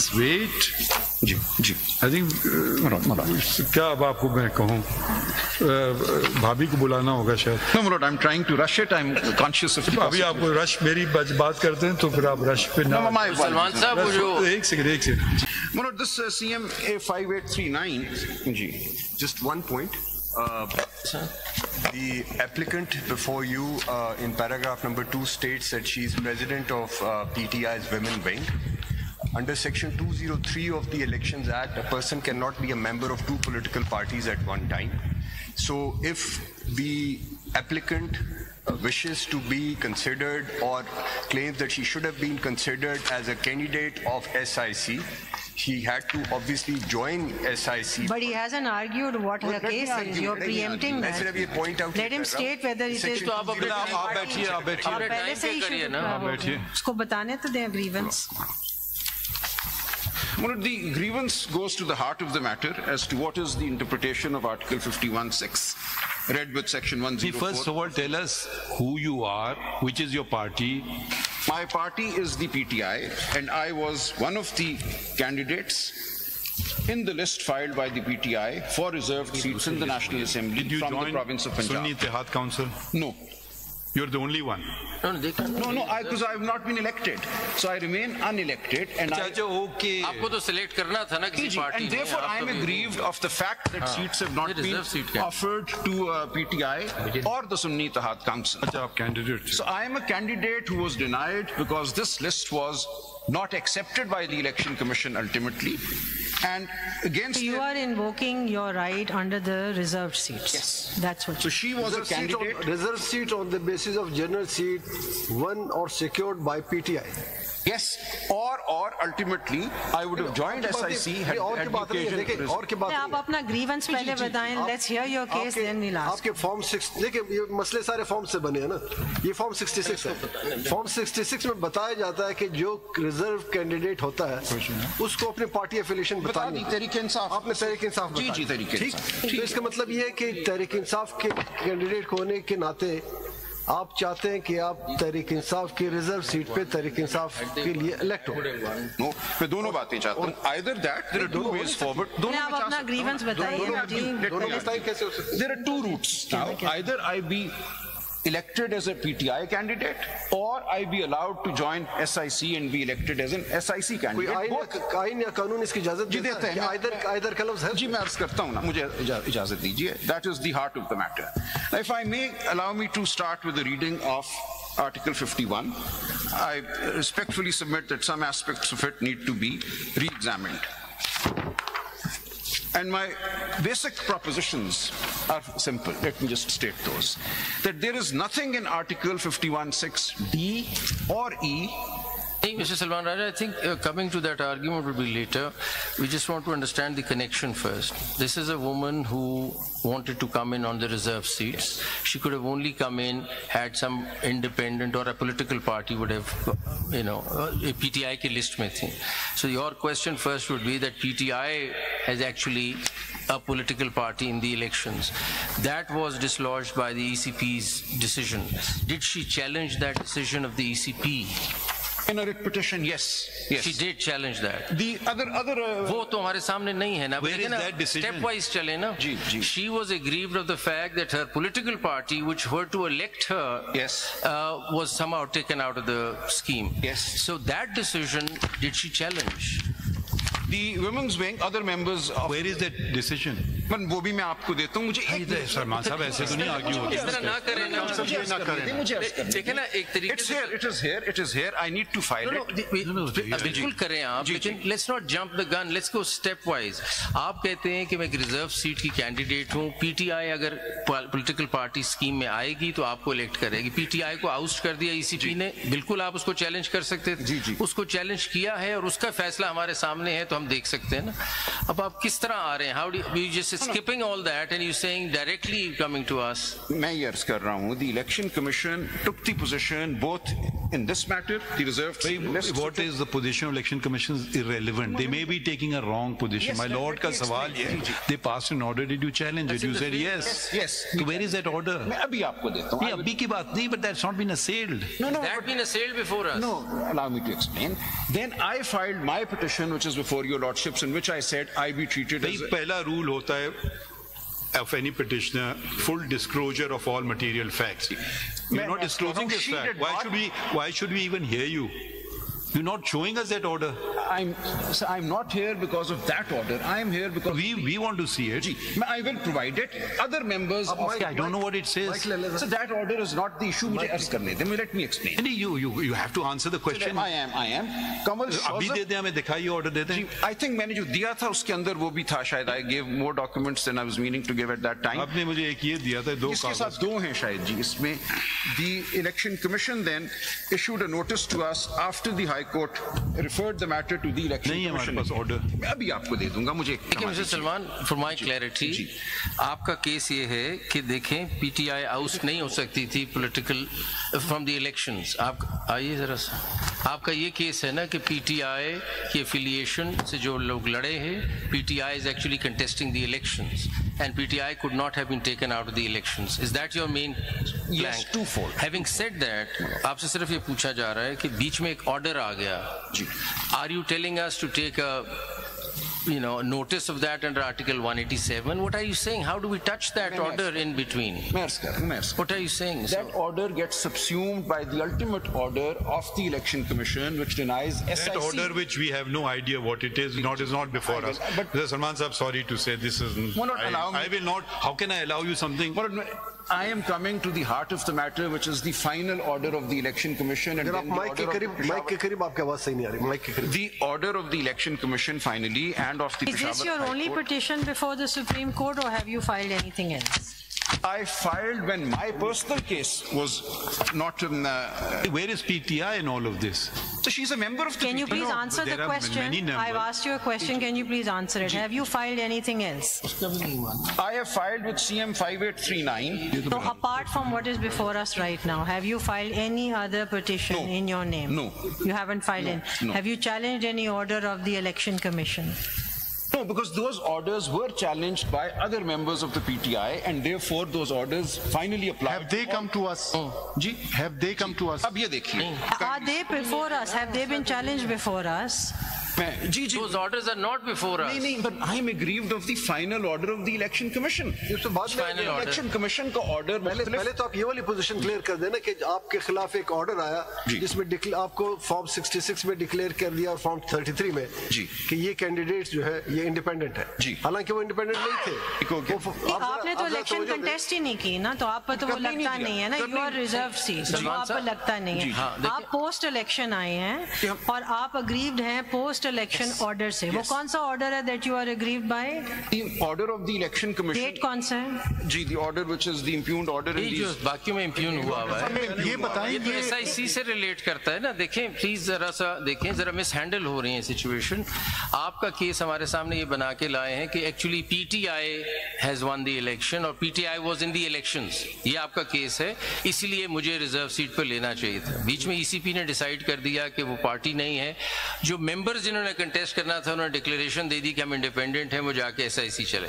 Please wait. जी जी I think क्या अब आपको मैं कहूँ, भाभी को बुलाना होगा शायद। No, my lord, I'm trying to rush it. I'm conscious of it. अभी आप रश मेरी बात करते हैं तो फिर आप रश पे ना। सलमान साहब वो जो एक second my lord, this CMA 5839 जी, Just one point. The applicant before you in paragraph number 2 states that she is president of PTI's Women Wing. Under section 203 of the Elections Act, a person cannot be a member of two political parties at one time. So if the applicant wishes to be considered or claims that she should have been considered as a candidate of SIC, he had to obviously join SIC. But he hasn't argued what her case is. You're preempting that. Let him state whether it is. तो आप बैठिए, आप पहले से ही करिए ना, उसको बताने तो दें grievance. Well, the grievance goes to the heart of the matter as to what is the interpretation of Article 51(6), read with Section 104. First of all, tell us who you are, which is your party. My party is the PTI, and I was one of the candidates in the list filed by the PTI for reserved seats in the National Assembly from the province of Punjab. Sunni Ittehad Council? No. You're the only one. No, because I have not been elected, so I remain unelected, and okay. आपको तो select करना था ना किसी party and therefore I am aggrieved of the fact that seats have not been offered to PTI or the Sunni Ittehad Council. Candidate. So I am a candidate who was denied because this list was not accepted by the Election Commission ultimately. And against you are invoking your right under the reserved seats. Yes. That's what. So she was a candidate. Reserved seat on the basis of general seat won or secured by PTI. Yes, or ultimately I would have joined SIC had occasion. आप अपना grievance पहले बताएं. Let's hear your case, then we'll ask. आपके form 6 देखिए ये मसले सारे form से बने हैं ना. ये form 66 है. Form 66 में बताया जाता है कि जो reserve candidate होता है उसको अपने party affiliation बतानी. तहरीक इंसाफ. आपने तहरीक इंसाफ बताया. जी तहरीक इंसाफ. ठीक. तो इसका मतलब ये है कि तहरीक इंसाफ के कैंडिडेट होने के नाते आप चाहते हैं कि आप तहरीक इंसाफ की रिजर्व सीट पे तहरीक इंसाफ के लिए इलेक्ट हो. नो, मैं दोनों बातें चाहता हूँ. Either that, there are two ways forward. दोनों आप अपना ग्रीवेंस बताइए. दोनों बताइए कैसे हो सकता है. There are two routes now. Either I be elected as a PTI candidate, or I be allowed to join SIC and be elected as an SIC candidate. कोई आइन या कानून इसकी इजाजत देता है. Either का लफ्ज़ है. जी मैं अर्ज करता हूँ ना, मुझे इजाजत दीजिए. That is the heart of the matter. Now, if I may, allow me to start with the reading of Article 51. I respectfully submit that some aspects of it need to be re-examined. And my basic propositions are simple. Let me just state those. That there is nothing in Article 51(6)(d) or E. Hey, Mr. Salman Raja, I think coming to that argument will be later. We just want to understand the connection first. This is a woman who wanted to come in on the reserve seats. She could have only come in had some independent or a political party would have, a PTI ki list mein thi. So your question first would be that PTI has actually a political party in the elections. That was dislodged by the ECP's decision. Did she challenge that decision of the ECP? In a writ petition, yes. She did challenge that. The other वो तो हमारे सामने नहीं है ना. Where is that decision? Stepwise चले ना. जी. She was aggrieved of the fact that her political party, which were to elect her, was somehow taken out of the scheme. Yes. So that decision, did she challenge? The women's wing, other members of. Where is that decision? वो भी मैं आपको देता हूँ. मुझे सलमान साहब ऐसे तो नहीं आर्ग्यू होगा. इस तरह ना करें ना. मुझे देखें ना एक तरीके. It is here. I need to file it. बिल्कुल करें आप. लेकिन let's not jump the gun. Let's go stepwise. आप कहते हैं कि मैं एक रिजर्व सीट की कैंडिडेट हूँ. PTI अगर पॉलिटिकल पार्टी स्कीम में आएगी तो आपको इलेक्ट करेगी. PTI को आउस्ट कर दिया ECP ने. बिल्कुल आप उसको चैलेंज कर सकते थे. उसको चैलेंज किया है और उसका फैसला हमारे सामने है तो हम देख सकते हैं ना. अब आप किस तरह आ रहे हैं? How do you just skipping all that and you saying directly coming to us? मैं ये अर्ज कर रहा हूँ. The Election Commission took the position both In this matter, the reserved list. What is the position of Election Commission is irrelevant. They may be taking a wrong position. Yes, My Lord का सवाल ये है, they passed an order. Did you challenge it? You said yes. Yes. So where is that order? मैं अभी आपको देता हूँ. ये अभी की बात नहीं, but that's not been assailed. No, That been assailed before us. No, allow me to explain. Then I filed my petition, which is before your lordships, in which I said I be treated as. पहला rule होता है of any petitioner, full disclosure of all material facts. You're not disclosing this fact. Why should we even hear you? You're not showing us that order. I'm not here because of that order. I am here because we want to see it. I will provide it. Other members of I don't know what it says. So that order is not the issue. Let me explain. You have to answer the question. I am. Kamal अभी दे दे हमें दिखाइए order दे दें. I think मैंने जो दिया था उसके अंदर वो भी था शायद. I gave more documents than I was meaning to give at that time. आपने मुझे एक ये दिया था, दो इसके साथ दो हैं शायद जी. इसमें the Election Commission then issued a notice to us after the High Court referred the matter to the Election नहीं Commission. हमारे पास order. मैं अभी आपको दे दूंगा. मुझे mister Salman, for my clarity, आपका केस ये है कि देखें पीटीआई आउट नहीं हो सकती थी पॉलिटिकल फ्रॉम द इलेक्शंस. आप आइए जरा सा. आपका ये केस है ना कि पीटीआई की एफिलिएशन से जो लोग लड़े हैं, PTI is actually contesting the elections and PTI could not have been taken out of the elections. Is that your main plank? Yes, twofold. Having said that, आपसे सिर्फ ये पूछा जा रहा है कि बीच में एक order आ गया. Are you telling us to take a notice of that under Article 187? What are you saying? How do we touch that order in between? What are you saying? That order gets subsumed by the ultimate order of the Election Commission, which denies SIC. That order, which we have no idea what it is, is not before us. But Mr. Salman Sahab, sorry to say, this is. I will not. How can I allow you something? I am coming to the heart of the matter, which is the final order of the Election Commission. And then the order of the Election Commission finally, and of the Is this your only petition before the Supreme Court, or have you filed anything else? I filed when my personal case was not in. Where is PTI in all of this? So she's a member of the Can you please answer the question? I've asked you a question. Can you please answer it? Have you filed anything else? I have filed with CM 5839. So apart from what is before us right now, have you filed any other petition in your name? No. You haven't filed any? No. Have you challenged any order of the Election Commission? No, because those orders were challenged by other members of the PTI, and therefore those orders finally applied. Have they come to us? Have they come to us? अब ये देखिए. Are they before us? Have they been challenged before us? Those orders are not before us. But I am aggrieved of the final order of the Election Commission. Final order. Election Commission का order पहले तो आप ये वाली position clear कर देना कि आपके खिलाफ एक ऑर्डर आया जिसमें आपको फॉर्म 66 में डिक्लेयर कर दिया और फॉर्म 33 में कि ये कैंडिडेट्स जो है ये इंडिपेंडेंट है. हालांकि वो इंडिपेंडेंट नहीं थे. आपने तो इलेक्शन कंटेस्ट ही नहीं की ना, तो आप पर तो वो लगता नहीं है ना. यू आर रिजर्व सीट, तो आप पर लगता नहीं है. आप पोस्ट इलेक्शन आए हैं और आप अग्रीव्ड हैं पोस्ट इलेक्शन ऑर्डर से. वो कौन सा ऑर्डर है that you are aggrieved by? The order of the Election Commission. Date कौन सा है? जी, the order which is the impugned order. जो बाकियों में इम्प्यून हुआ हुआ है, ये बताइए. ये SIC से रिलेट करता है ना. देखें प्लीज जरा सा देखें, जरा मिस हैंडल हो रही है सिचुएशन. आपका केस हमारे सामने ये बना के लाए हैं कि actually PTI has one the election और PTI was in the elections. ये आपका केस है, इसीलिए मुझे रिजर्व सीट पर लेना चाहिए था. बीच में ECP ने डिसाइड कर दिया कि वो पार्टी नहीं है. जो मेंबर्स जिन्होंने कंटेस्ट करना था उन्होंने डिक्लेरेशन दे दी कि हम इंडिपेंडेंट हैं, वो जाके SIC चले.